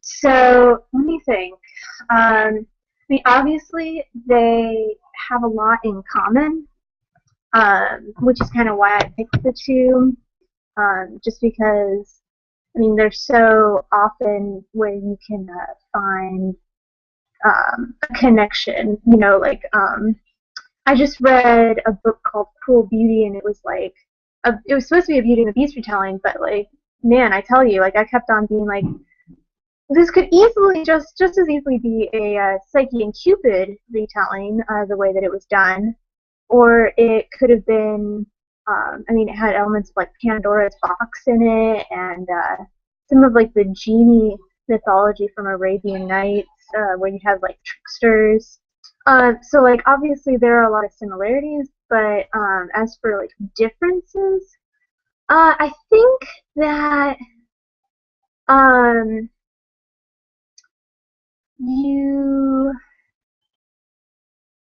So let me think. Obviously they have a lot in common, which is kind of why I picked the two. Just because they're so often where you can find a connection. I just read a book called Cruel Beauty, and it was like it was supposed to be a Beauty and the Beast retelling, but like man, I tell you, like I kept on being like this could easily just as easily be a Psyche and Cupid retelling, the way that it was done, or it could have been. It had elements of like Pandora's box in it, and some of like the genie mythology from Arabian Nights, where you have like tricksters. So like obviously there are a lot of similarities, but as for like differences, I think that um, you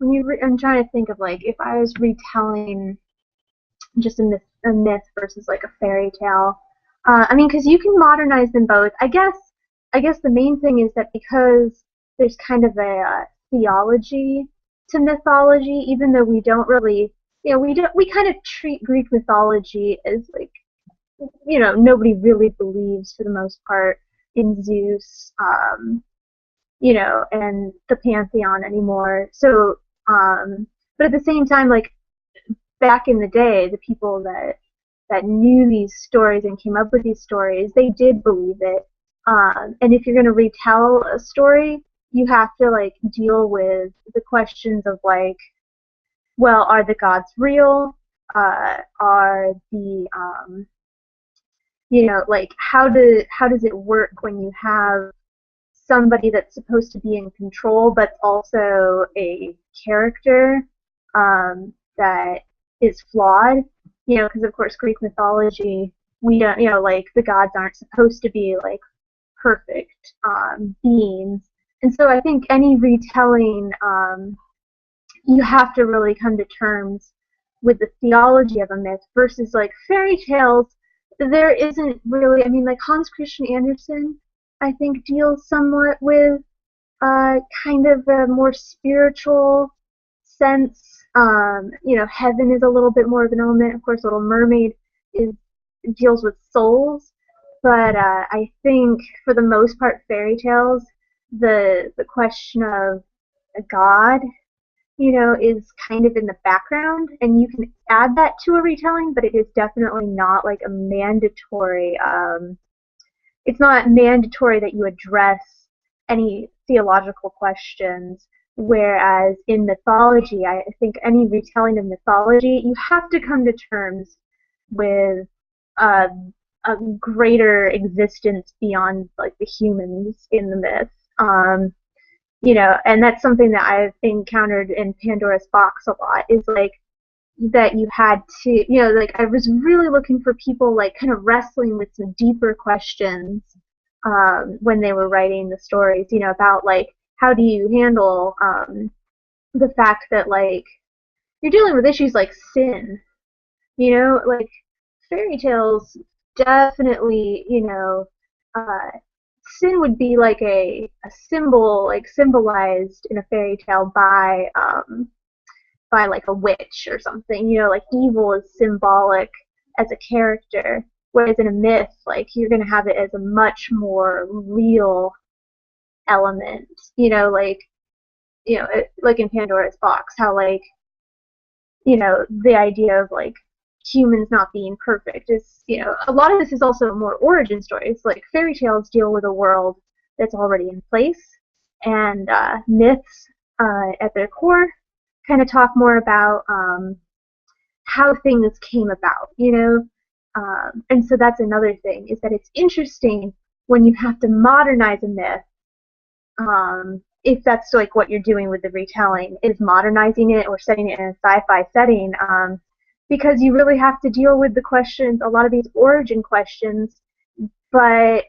I'm trying to think of like if I was retelling just a myth versus like a fairy tale. Because you can modernize them both. I guess the main thing is that because there's kind of a theology to mythology, even though we don't really, we kind of treat Greek mythology as like, nobody really believes for the most part in Zeus, and the pantheon anymore. So, but at the same time, like back in the day, the people that knew these stories and came up with these stories, they did believe it. And if you're going to retell a story, you have to like deal with the questions of like, well, are the gods real? Are the like how does it work when you have somebody that's supposed to be in control but also a character that is flawed? Because of course Greek mythology, we don't, like the gods aren't supposed to be like perfect beings, and so I think any retelling, you have to really come to terms with the theology of a myth versus like fairy tales. There isn't really, like Hans Christian Andersen, I think deals somewhat with kind of a more spiritual sense. Heaven is a little bit more of an element. Of course, Little Mermaid is deals with souls, but I think for the most part, fairy tales, the question of a god, is kind of in the background, and you can add that to a retelling, but it is definitely not like a mandatory. It's not mandatory that you address any theological questions. Whereas in mythology, I think any retelling of mythology, you have to come to terms with uh, a greater existence beyond like the humans in the myth. And that's something that I've encountered in Pandora's Box a lot, is like that you had to, like I was really looking for people like kind of wrestling with some deeper questions when they were writing the stories, about like how do you handle the fact that like you're dealing with issues like sin, like fairy tales definitely, uh, sin would be like a symbol, like symbolized in a fairy tale by like a witch or something. Like evil is symbolic as a character, whereas in a myth, like you're gonna have it as a much more real element. Like in Pandora's Box, how like the idea of like humans not being perfect is, a lot of this is also more origin stories. Like fairy tales deal with a world that's already in place, and myths, at their core, kind of talk more about how things came about, and so that's another thing, is that it's interesting when you have to modernize a myth, if that's like what you're doing with the retelling, is modernizing it or setting it in a sci-fi setting, because you really have to deal with the questions, a lot of these origin questions, but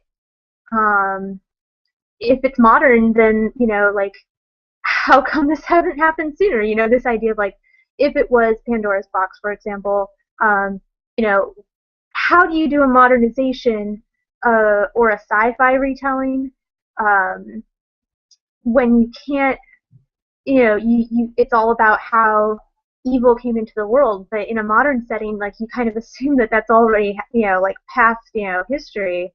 if it's modern, then, like, how come this hasn't happened sooner? This idea of like, if it was Pandora's Box, for example, you know, how do you do a modernization or a sci-fi retelling um, when you can't, it's all about how evil came into the world, but in a modern setting, like you kind of assume that that's already, like past, history.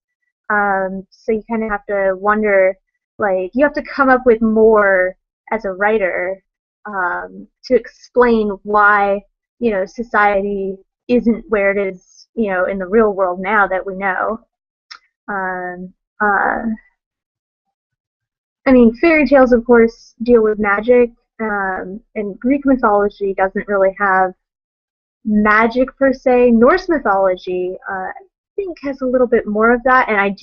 So you kind of have to wonder, like, you have to come up with more as a writer to explain why, society isn't where it is, in the real world now that we know. Um, uh, I mean, fairy tales, of course, deal with magic, and Greek mythology doesn't really have magic per se. Norse mythology, I think, has a little bit more of that, and I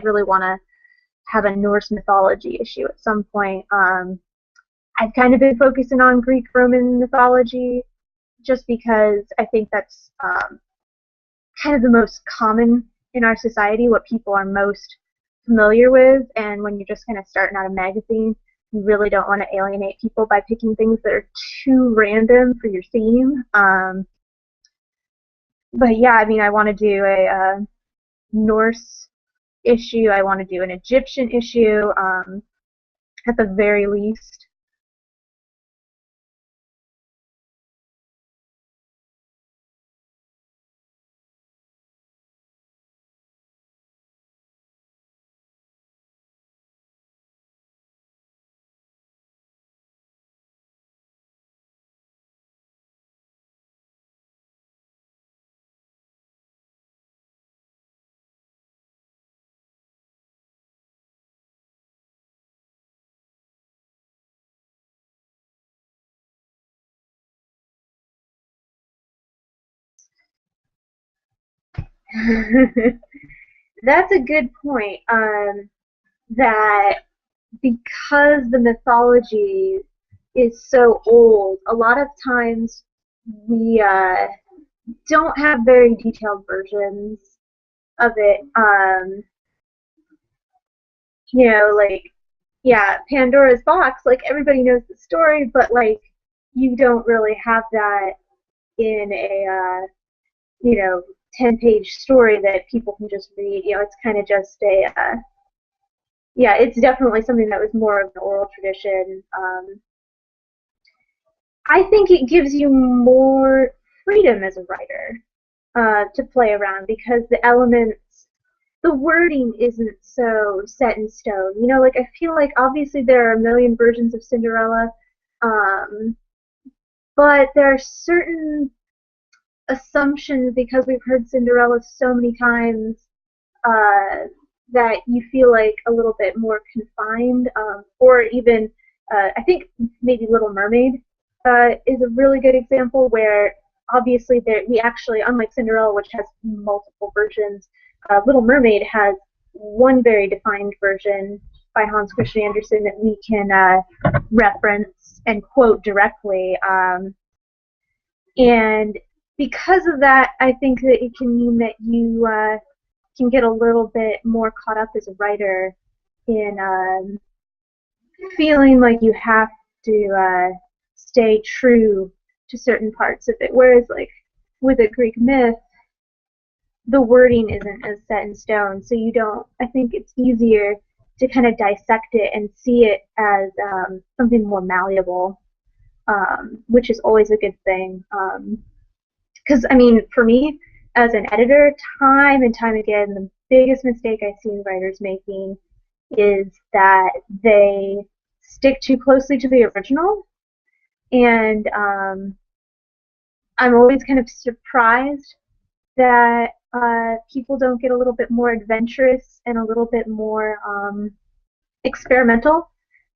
really want to have a Norse mythology issue at some point. I've kind of been focusing on Greek Roman mythology just because I think that's kind of the most common in our society, what people are most familiar with, and when you're just kind of starting out a magazine, you really don't want to alienate people by picking things that are too random for your theme. But yeah, I mean, I want to do a Norse issue. I want to do an Egyptian issue, at the very least. That's a good point. That because the mythology is so old, a lot of times we don't have very detailed versions of it. Like, yeah, Pandora's box, like everybody knows the story, but like you don't really have that in a 10-page story that people can just read. It's kind of just yeah, it's definitely something that was more of an oral tradition. I think it gives you more freedom as a writer to play around because the elements, the wording isn't so set in stone. Like I feel like obviously there are a million versions of Cinderella, um, but there are certain assumptions because we've heard Cinderella so many times uh, that you feel like a little bit more confined, or even I think maybe Little Mermaid is a really good example where obviously we actually, unlike Cinderella, which has multiple versions, Little Mermaid has one very defined version by Hans Christian Andersen that we can reference and quote directly. And because of that, I think that it can mean that you can get a little bit more caught up as a writer in feeling like you have to stay true to certain parts of it. Whereas, like, with a Greek myth, the wording isn't as set in stone, so you don't, I think it's easier to kind of dissect it and see it as something more malleable, which is always a good thing. Because, I mean, for me, as an editor, time and time again, the biggest mistake I see writers making is that they stick too closely to the original, and I'm always kind of surprised that people don't get a little bit more adventurous and a little bit more experimental.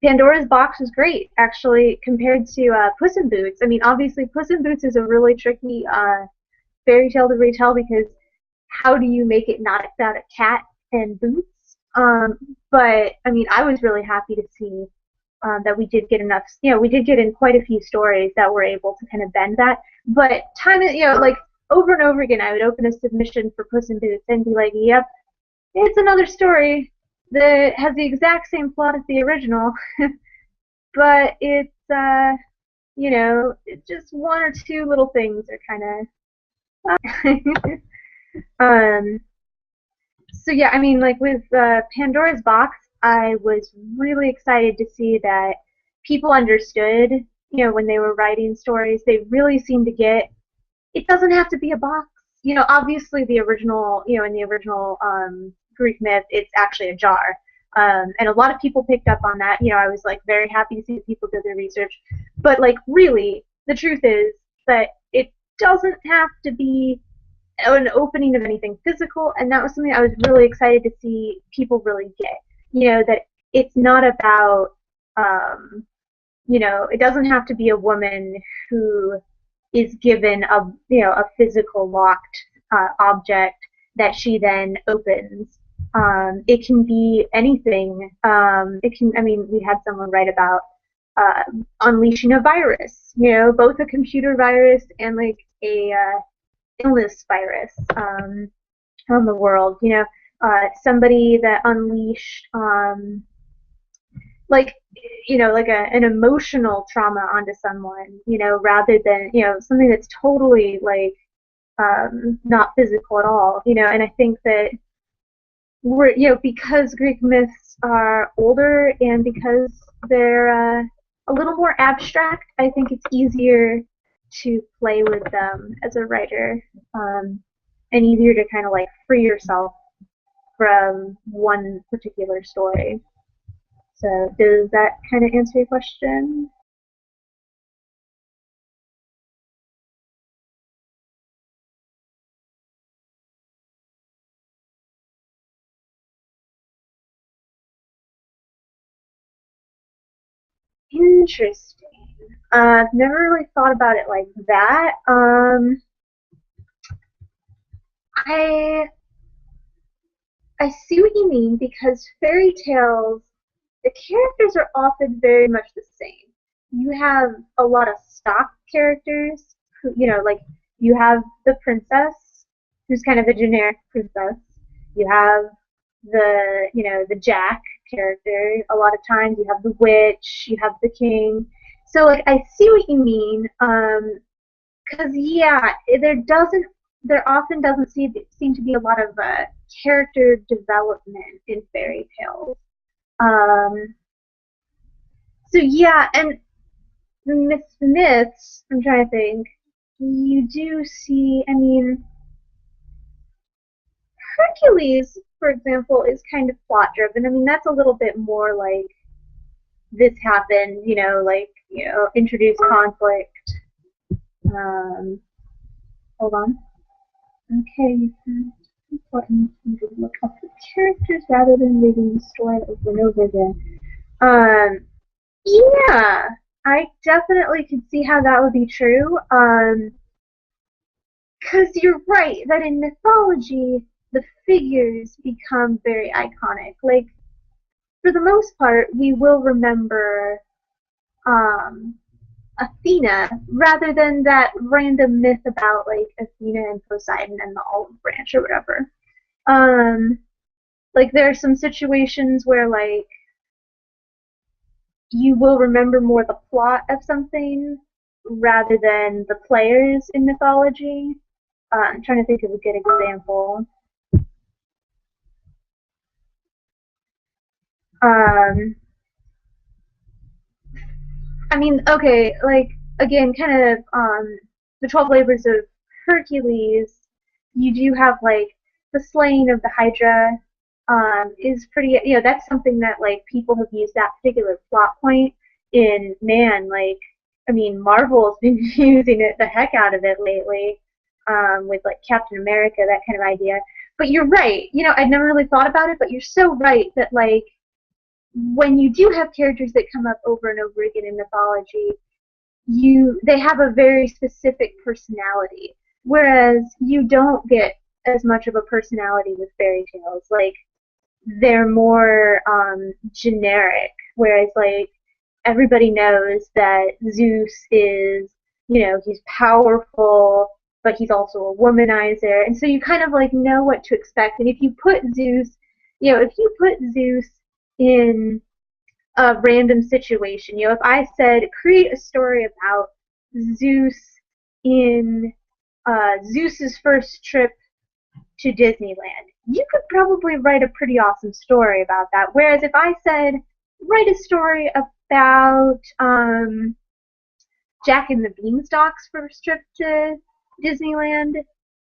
Pandora's Box is great, actually, compared to Puss in Boots. I mean, obviously, Puss in Boots is a really tricky fairy tale to retell because how do you make it not about a cat and boots? But I mean, I was really happy to see that we did get enough. We did get in quite a few stories that were able to kind of bend that. But like over and over again, I would open a submission for Puss in Boots and be like, "Yep, it's another story that has the exact same plot as the original, but it's it's just one or two little things are kind of." um, so yeah, I mean, like with Pandora's Box, I was really excited to see that people understood, when they were writing stories, they really seemed to get, it doesn't have to be a box. Obviously the original, in the original Greek myth, it's actually a jar. And a lot of people picked up on that. I was like very happy to see people did their research. But like really, the truth is that it doesn't have to be an opening of anything physical, and that was something I was really excited to see people really get. That it's not about, it doesn't have to be a woman who is given a physical locked object that she then opens. It can be anything. We had someone write about unleashing a virus, both a computer virus and like a illness virus on the world. Somebody that unleashed like an emotional trauma onto someone, rather than something that's totally like not physical at all. And I think that we're because Greek myths are older and because they're a little more abstract, I think it's easier to play with them as a writer, and easier to kind of like free yourself from one particular story. So does that kind of answer your question? Interesting. I've never really thought about it like that. I I see what you mean because fairy tales, the characters are often very much the same. You have a lot of stock characters who, like you have the princess, who's kind of a generic princess. You have the Jack character. A lot of times you have the witch, you have the king. So like I see what you mean. Because yeah, there often doesn't seem to be a lot of character development in fairy tales. Um, so yeah, and myths, I'm trying to think. You do see, I mean, Hercules, for example, is kind of plot driven. I mean, that's a little bit more like this happened, introduce conflict. Um, hold on. Okay, it's important to look up the characters rather than reading the story over and over again. Yeah, I definitely could see how that would be true. Because you're right that in mythology, the figures become very iconic. Like, for the most part, we will remember um, Athena rather than that random myth about like Athena and Poseidon and the olive branch or whatever. Um, like there are some situations where like you will remember more the plot of something rather than the players in mythology. I'm trying to think of a good example. Um, I mean, okay, like again, kind of the 12 Labors of Hercules. You do have like the slaying of the Hydra. Is pretty, that's something that like people have used that particular plot point in, man, like, I mean, Marvel's been using it the heck out of it lately, with like Captain America, that kind of idea. But you're right, I'd never really thought about it, but you're so right that like when you do have characters that come up over and over again in mythology, they have a very specific personality, whereas you don't get as much of a personality with fairy tales. Like they're more generic, whereas like everybody knows that Zeus is, he's powerful, but he's also a womanizer, and so you kind of like know what to expect. And if you put Zeus, in a random situation, if I said create a story about Zeus in Zeus's first trip to Disneyland. You could probably write a pretty awesome story about that. Whereas if I said, write a story about Jack and the Beanstalk's first trip to Disneyland,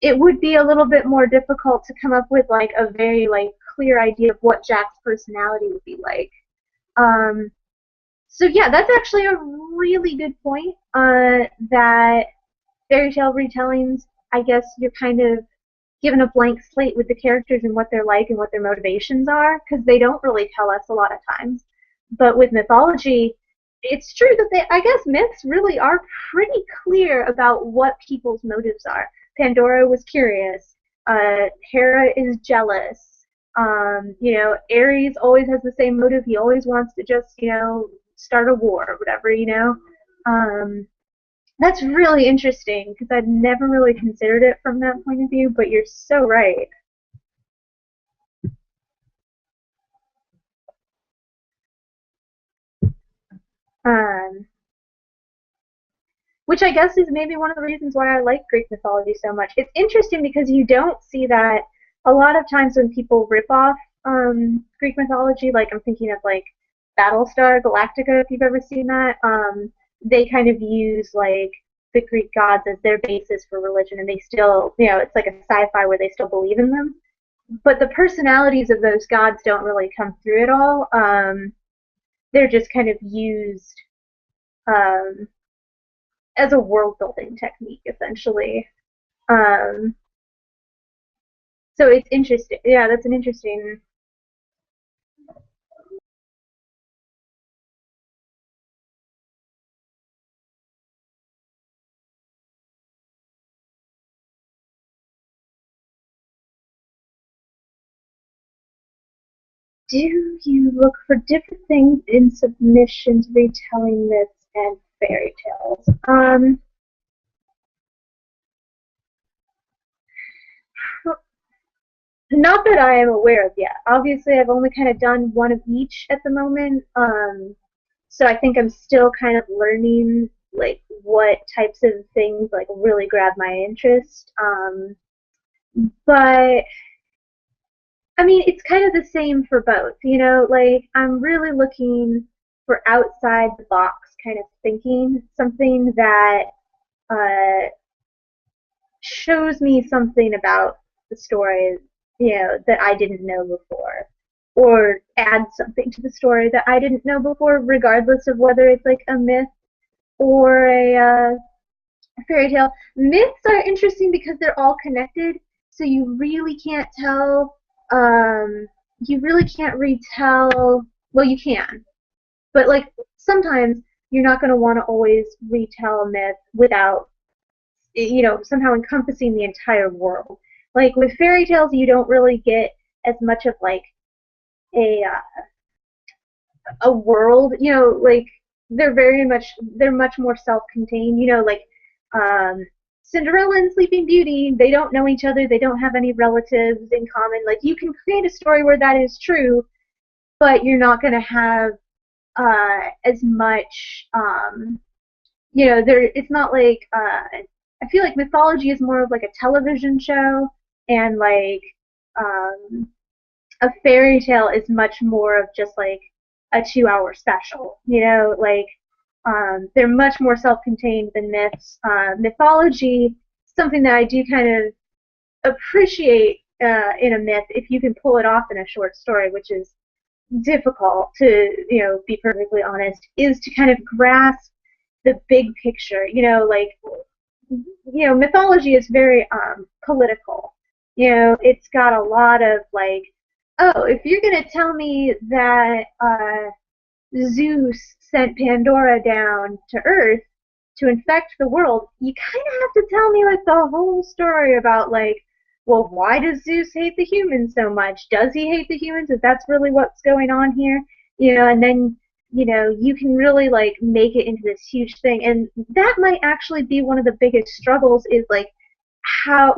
it would be a little bit more difficult to come up with like a very like clear idea of what Jack's personality would be like. So yeah, that's actually a really good point. That fairy tale retellings, I guess you're kind of given a blank slate with the characters and what they're like and what their motivations are, because they don't really tell us a lot of times. But with mythology, it's true that I guess myths really are pretty clear about what people's motives are. Pandora was curious. Hera is jealous. Ares always has the same motive. He always wants to just, start a war or whatever. That's really interesting because I'd never really considered it from that point of view, but you're so right. Which I guess is maybe one of the reasons why I like Greek mythology so much. It's interesting because you don't see that a lot of times when people rip off Greek mythology, like I'm thinking of like Battlestar Galactica, if you've ever seen that, they kind of use like the Greek gods as their basis for religion, and they still, it's like a sci-fi where they still believe in them. But the personalities of those gods don't really come through at all. They're just kind of used as a world-building technique, essentially. So it's interesting. Yeah, that's an interesting. Do you look for different things in submissions, retelling myths, and fairy tales? Not that I am aware of yet. Obviously, I've only kind of done one of each at the moment. So I think I'm still kind of learning like what types of things like really grab my interest. But I mean, it's kind of the same for both. Like I'm really looking for outside the box kind of thinking, something that shows me something about the story, that I didn't know before, or adds something to the story that I didn't know before, regardless of whether it's like a myth or a fairy tale. Myths are interesting because they're all connected, so you really can't tell. You really can't retell. Well, you can, but like sometimes you're not going to want to always retell a myth without, somehow encompassing the entire world. Like with fairy tales, you don't really get as much of like a world. Like they're much more self-contained. Like Cinderella and Sleeping Beauty, they don't know each other. They don't have any relatives in common. Like you can create a story where that is true, but you're not going to have as much. It's not like I feel like mythology is more of like a television show, and like a fairy tale is much more of just like a 2-hour special. Like they're much more self-contained than myths. Mythology, something that I do kind of appreciate in a myth, if you can pull it off in a short story, which is difficult to be perfectly honest, is to kind of grasp the big picture. Like mythology is very political. It's got a lot of like, oh, if you're gonna tell me that Zeus sent Pandora down to Earth to infect the world, you kind of have to tell me like the whole story about like, well, why does Zeus hate the humans so much? Does he hate the humans? If that's really what's going on here, and then you can really like make it into this huge thing, and that might actually be one of the biggest struggles, is like how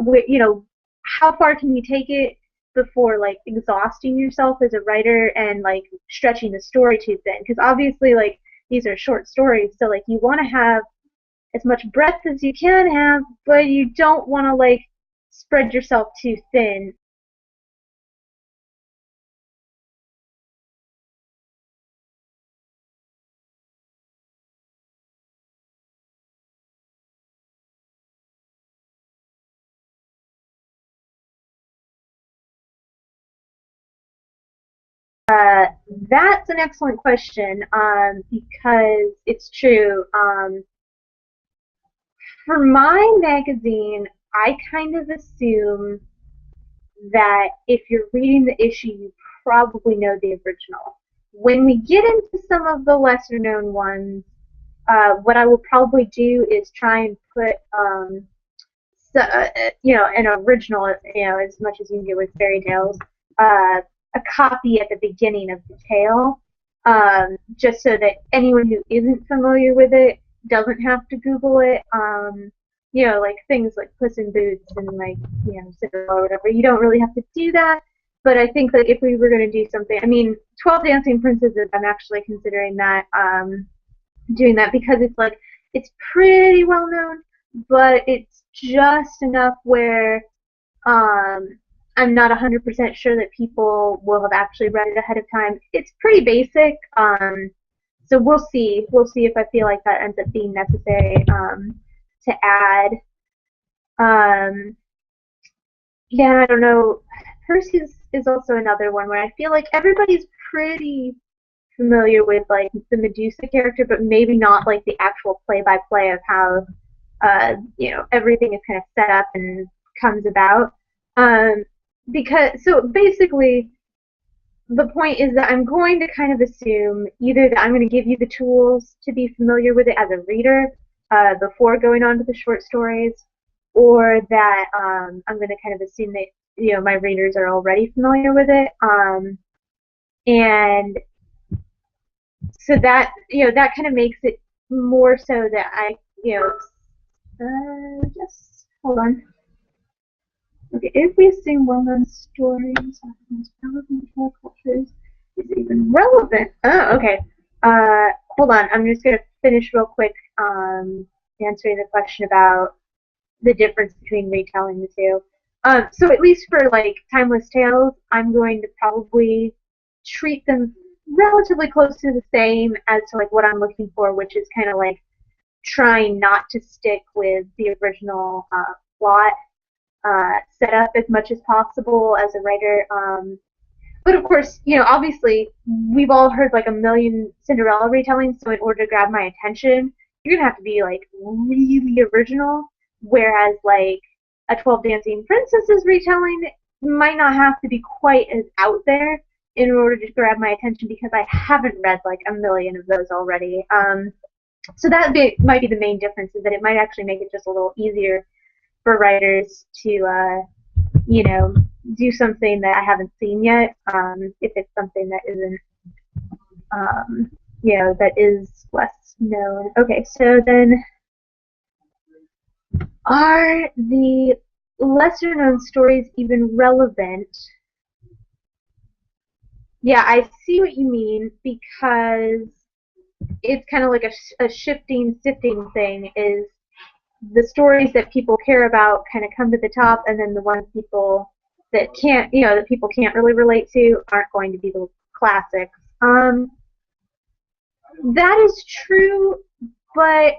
far can you take it before like exhausting yourself as a writer and like stretching the story too thin, because obviously like these are short stories, so like you want to have as much breadth as you can have, but you don't want to like spread yourself too thin. Uh, that's an excellent question because it's true. For my magazine, I kind of assume that if you're reading the issue, you probably know the original. When we get into some of the lesser known ones, what I will probably do is try and put, an original, as much as you can get with fairy tales, a copy at the beginning of the tale, just so that anyone who isn't familiar with it doesn't have to Google it. Like things like Puss in Boots and like, Cinderella or whatever. You don't really have to do that. But I think that if we were going to do something, I mean, 12 Dancing Princesses, I'm actually considering that, doing that because it's like, it's pretty well known, but it's just enough where um, I'm not 100% sure that people will have actually read it ahead of time. It's pretty basic, so we'll see. We'll see if I feel like that ends up being necessary to add. Um, yeah, I don't know. Percy is also another one where I feel like everybody's pretty familiar with like the Medusa character, but maybe not like the actual play-by-play of how everything is kind of set up and comes about. Because so basically, the point is that I'm going to kind of assume either that I'm going to give you the tools to be familiar with it as a reader before going on to the short stories, or that I'm going to kind of assume that my readers are already familiar with it, and so that that kind of makes it more so that I just hold on. Okay, if we assume well-known stories are the most relevant to our cultures, is it even relevant? Oh, okay. Hold on. I'm just gonna finish real quick answering the question about the difference between retelling the two. So at least for like timeless tales, I'm going to probably treat them relatively close to the same as to like what I'm looking for, which is kind of like trying not to stick with the original plot set up as much as possible as a writer. But of course, obviously, we've all heard like a million Cinderella retellings, so in order to grab my attention, you're gonna have to be like really original. Whereas like a 12 Dancing Princesses retelling might not have to be quite as out there in order to grab my attention because I haven't read like a million of those already. So might be the main difference is that it might actually make it just a little easier for writers to do something that I haven't seen yet, if it's something that isn't, that is less known. Okay, so then are the lesser known stories even relevant? Yeah, I see what you mean because it's kind of like a shifting, sifting thing is the stories that people care about kind of come to the top, and then the ones that people can't really relate to aren't going to be the classics. That is true, but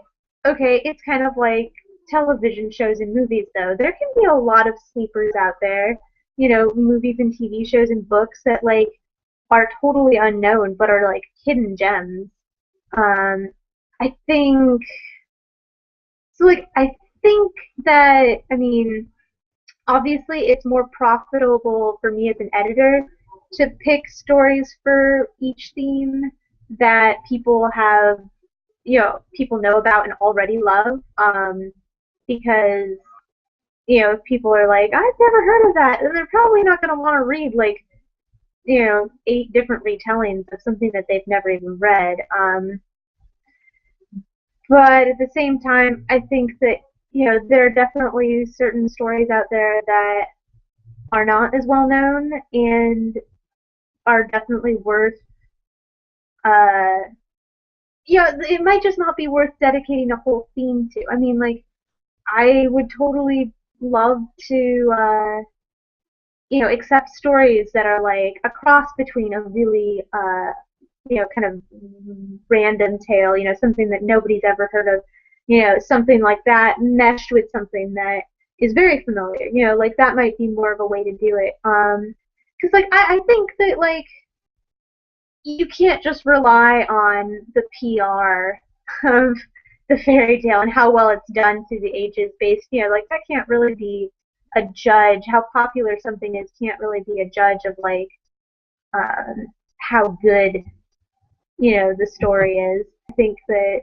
okay, it's kind of like television shows and movies, though. There can be a lot of sleepers out there, movies and TV shows and books that like are totally unknown but are like hidden gems. I think so. Like, I think that obviously it's more profitable for me as an editor to pick stories for each theme that people have, people know about and already love, because, if people are like, I've never heard of that, then they're probably not going to want to read, like, 8 different retellings of something that they've never even read. But at the same time, I think that, there are definitely certain stories out there that are not as well known and are definitely worth, it might just not be worth dedicating a whole theme to. I mean, like, I would totally love to accept stories that are like a cross between a really kind of random tale, something that nobody's ever heard of, something like that meshed with something that is very familiar, like that might be more of a way to do it. Because like I think that like you can't just rely on the PR of the fairy tale and how well it's done through the ages based, like that can't really be a judge. How popular something is can't really be a judge of like how good, the story is. I think that,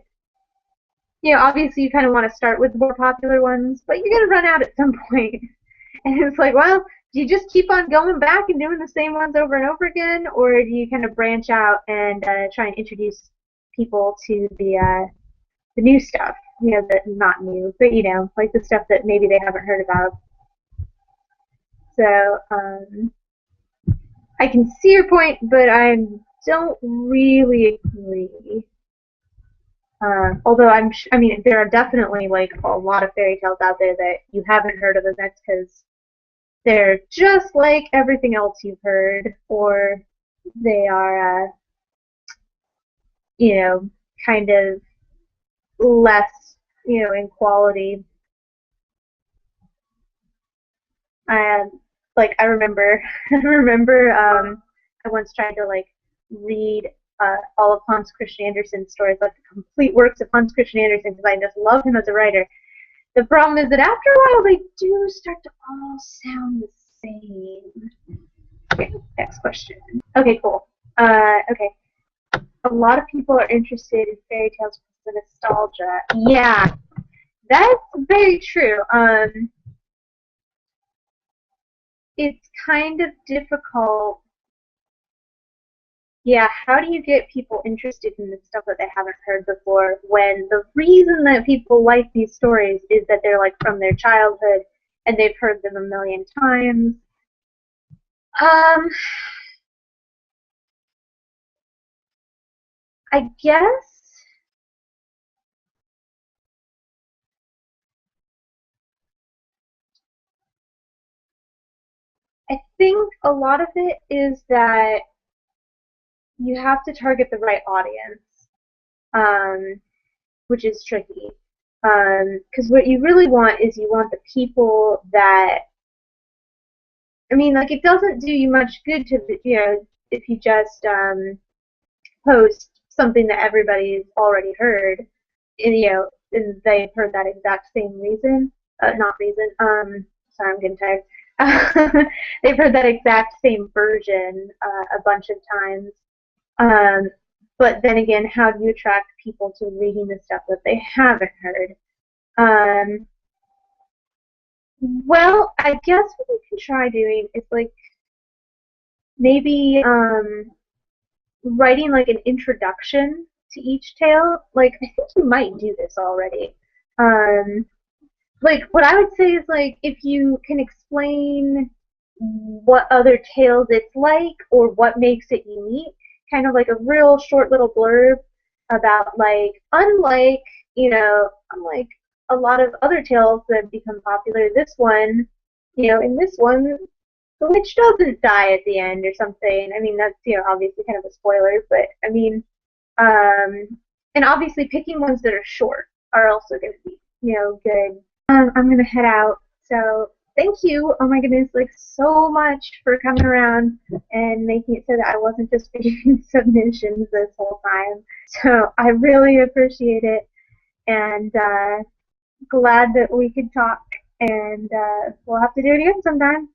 obviously you kind of want to start with more popular ones, but you're going to run out at some point. And it's like, well, do you just keep on going back and doing the same ones over and over again, or do you kind of branch out and try and introduce people to the new stuff? That not new, but like the stuff that maybe they haven't heard about. So I can see your point, but I don't really agree. Although I mean, there are definitely like a lot of fairy tales out there that you haven't heard of, and that's because they're just like everything else you've heard, or they are, kind of less, in quality. Like I remember, I remember I once tried to like read all of Hans Christian Andersen's stories, like the complete works of Hans Christian Andersen, because I just love him as a writer. The problem is that after a while, they do start to all sound the same. Okay, next question. Okay, cool. Okay. A lot of people are interested in fairy tales because of nostalgia. Yeah, that's very true. It's kind of difficult. Yeah, how do you get people interested in the stuff that they haven't heard before when the reason that people like these stories is that they're like from their childhood and they've heard them a million times? I guess I think a lot of it is that you have to target the right audience, um, which is tricky. Because what you really want is you want the people that, I mean, like, it doesn't do you much good to, if you just post something that everybody's already heard, and, and they've heard that exact same reason, not reason, sorry, I'm getting tired. They've heard that exact same version a bunch of times. Um, but then again, how do you attract people to reading the stuff that they haven't heard? Um, well, I guess what we can try doing is like maybe writing like an introduction to each tale. Like I think you might do this already. Um, like what I would say is like if you can explain what other tales it's like or what makes it unique, kind of like a real short little blurb about like unlike a lot of other tales that have become popular, this one, in this one the witch doesn't die at the end or something. I mean that's obviously kind of a spoiler, but I mean and obviously picking ones that are short are also going to be good. I'm gonna head out. So thank you, oh my goodness, like so much for coming around and making it so that I wasn't just reading submissions this whole time. So I really appreciate it, and glad that we could talk. And we'll have to do it again sometime.